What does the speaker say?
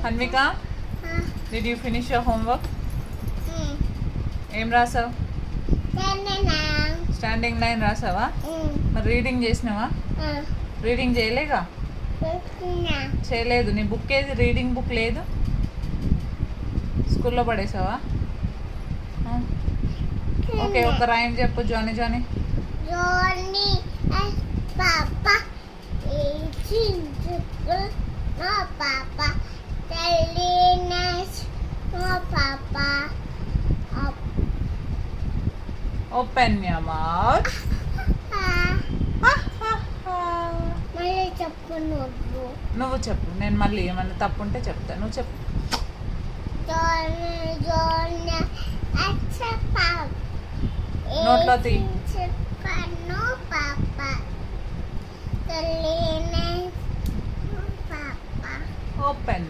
Hanvika, did you finish your homework? ఏం రాసావు? Standing line రాసావా? మరి రీడింగ్ చేసినావా? రీడింగ్ చేయలేగా? చేయలేదు. నీ బుక్ ఏది? రీడింగ్ బుక్ లేదు. స్కూల్లో పడేసావా? ఓకే, ఒక రైమ్ చెప్పు. Johnny Johnny. Johnny and Papa eating chicken. No Papa telling us. No Papa. Open your mouth. మళ్ళీ చెప్పు నువ్వు చెప్పు. నేను మళ్ళీ ఏమన్నా తప్పు ఉంటే చెప్తా. నువ్వు చెప్పు. Johnny నోట్లో తీ. No Papa telling us. No Papa. Open.